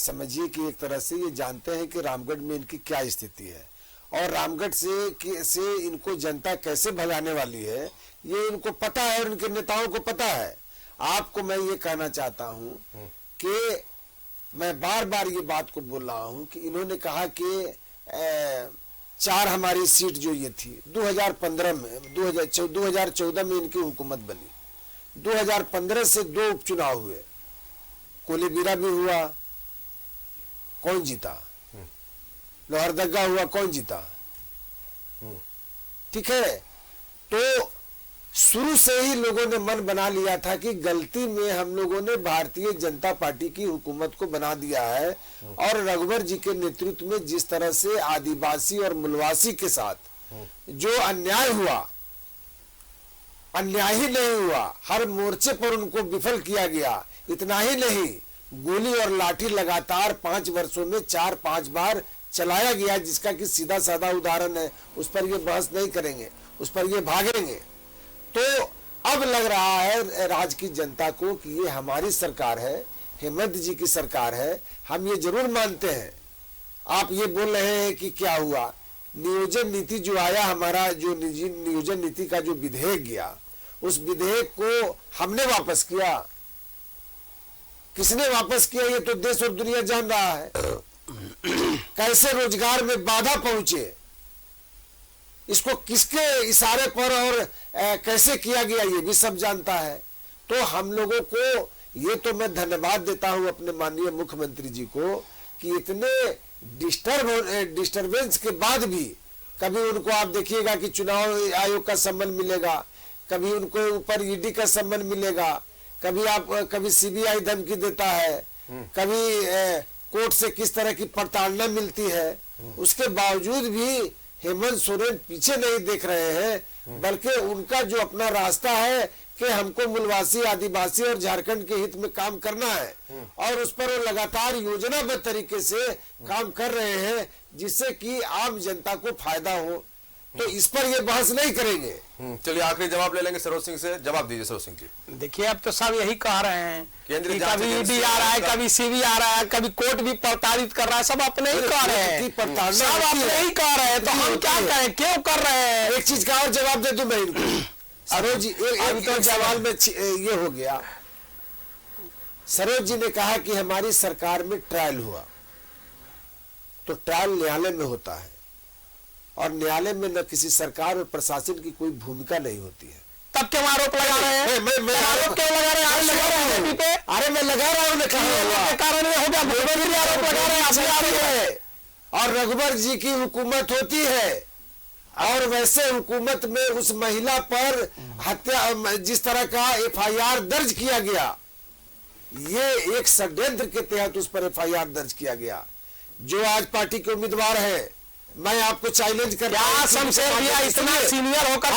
समझिए कि एक तरह से ये जानते हैं कि रामगढ़ में इनकी क्या स्थिति है और रामगढ़ से इनको जनता कैसे भगाने वाली है, ये इनको पता है और इनके नेताओं को पता है। आपको मैं ये कहना चाहता हूं कि मैं बार बार ये बात को बोल रहा हूं कि इन्होंने कहा कि 4 हमारी सीट जो ये थी 2015 में, 2014 में इनकी हुकूमत बनी, 2015 से 2 उपचुनाव हुए, कोलेबिरा भी हुआ, कौन जीता? लोहरदगा हुआ, कौन जीता? ठीक है। तो शुरू से ही लोगों ने मन बना लिया था कि गलती में हम लोगों ने भारतीय जनता पार्टी की हुकूमत को बना दिया है, और रघुवर जी के नेतृत्व में जिस तरह से आदिवासी और मूलवासी के साथ जो अन्याय हुआ, अन्याय ही नहीं हुआ, हर मोर्चे पर उनको विफल किया गया। इतना ही नहीं, गोली और लाठी लगातार 5 वर्षों में 4-5 बार चलाया गया, जिसका कि सीधा साधा उदाहरण है, उस पर ये बहस नहीं करेंगे, उस पर ये भागेंगे। तो अब लग रहा है राज्य की जनता को कि ये हमारी सरकार है, हेमंत जी की सरकार है। हम ये जरूर मानते हैं। आप ये बोल रहे हैं कि क्या हुआ, नियोजन नीति जो आया, हमारा जो नियोजन नीति का जो विधेयक गया, उस विधेयक को हमने वापस किया। किसने वापस किया ये तो देश और दुनिया जान रहा है। कैसे रोजगार में बाधा पहुंचे, इसको किसके इशारे पर और कैसे किया गया ये भी सब जानता है। तो हम लोगों को ये तो मैं धन्यवाद देता हूं अपने माननीय मुख्यमंत्री जी को कि इतने डिस्टर्बेंस के बाद भी कभी उनको आप देखिएगा कि चुनाव आयोग का सम्मान मिलेगा, कभी उनको ऊपर ईडी का सम्मान मिलेगा, कभी सीबीआई धमकी देता है, कभी कोर्ट से किस तरह की प्रताड़ना मिलती है। उसके बावजूद भी हेमंत सोरेन पीछे नहीं देख रहे हैं, बल्कि उनका जो अपना रास्ता है कि हमको मूलवासी, आदिवासी और झारखंड के हित में काम करना है, और उस पर वो लगातार योजनाबद्ध तरीके से काम कर रहे हैं, जिससे कि आम जनता को फायदा हो। तो इस पर ये बहस नहीं करेंगे। चलिए आखिरी जवाब ले लेंगे सरोज सिंह से। जवाब दीजिए सरोज सिंह जी। देखिए, अब तो सब यही कह रहे हैं केंद्रीय कि जांच कभी एजेंसी ईडी आ रहा है, कभी सीबी आ रहा है, कभी कोर्ट भी प्रताड़ित कर रहा है, सब अपने ही कह रहे हैं, सब अपने ही कह रहे हैं। तो हम क्या करें, क्यों कर रहे हैं? एक चीज का और जवाब दे दूं मैं इनको। सरोज जी, एक तो सवाल में ये हो गया, सरोज जी ने कहा कि हमारी सरकार में ट्रायल हुआ, तो ट्रायल न्यायालय में होता है, और न्यायालय में न किसी सरकार और प्रशासन की कोई भूमिका नहीं होती है। तब क्यों आरोप लगा रहे हैं? मैं आरोप क्यों लगा रहे हैं? आरोप लगा रहे हैं पे? अरे मैं लगा रहा हूँ, ने कहा कारण ये हो गया, मुख्यमंत्री आरोप लगा रहे हैं, और रघुवर जी की हुकूमत होती है, और वैसे हुकूमत में उस महिला पर हत्या, जिस तरह का एफआईआर दर्ज किया गया, ये एक षड्यंत्र के तहत उस पर एफआईआर दर्ज किया गया। जो आज पार्टी के उम्मीदवार है, मैं आपको चैलेंज कर क्या शमशेर भैया इतना सीनियर होकर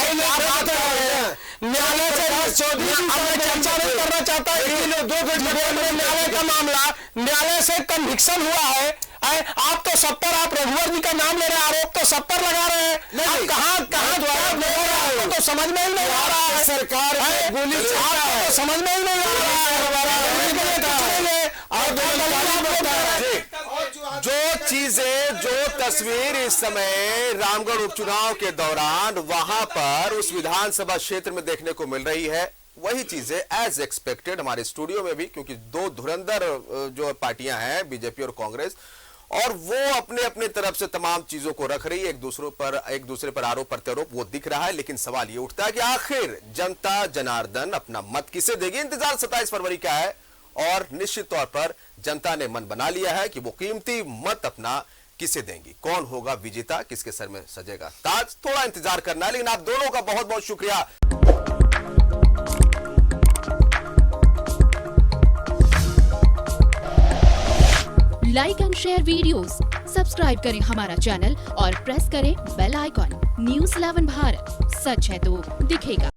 न्यायालय से चर्चा नहीं करना चाहता है? न्यायालय का मामला, न्यायालय से कन्विक्शन हुआ है, आप तो 70, आप रघुवर जी का नाम ले रहे हैं, आरोप तो 70 लगा रहे हैं, कहाँ तो समझ में ही नहीं आ रहा है। सरकार गोली तो समझ में ही नहीं आ रहा है। जो चीजें, जो तस्वीर इस समय रामगढ़ उपचुनाव के दौरान वहां पर उस विधानसभा क्षेत्र में देखने को मिल रही है, वही चीजें एज एक्सपेक्टेड हमारे स्टूडियो में भी, क्योंकि दो धुरंधर जो पार्टियां हैं, बीजेपी और कांग्रेस, और वो अपने अपने तरफ से तमाम चीजों को रख रही है, एक दूसरे पर आरोप प्रत्यारोप वो दिख रहा है। लेकिन सवाल ये उठता है कि आखिर जनता जनार्दन अपना मत किसे देगी? इंतजार 27 फरवरी का है, और निश्चित तौर पर जनता ने मन बना लिया है कि वो कीमती मत अपना किसे देंगी, कौन होगा विजेता, किसके सर में सजेगा ताज। थोड़ा इंतजार करना है, लेकिन आप दोनों का बहुत बहुत शुक्रिया। Like and share videos, subscribe करें हमारा चैनल और प्रेस करें बेल आइकॉन। न्यूज़ 11 भारत, सच है तो दिखेगा।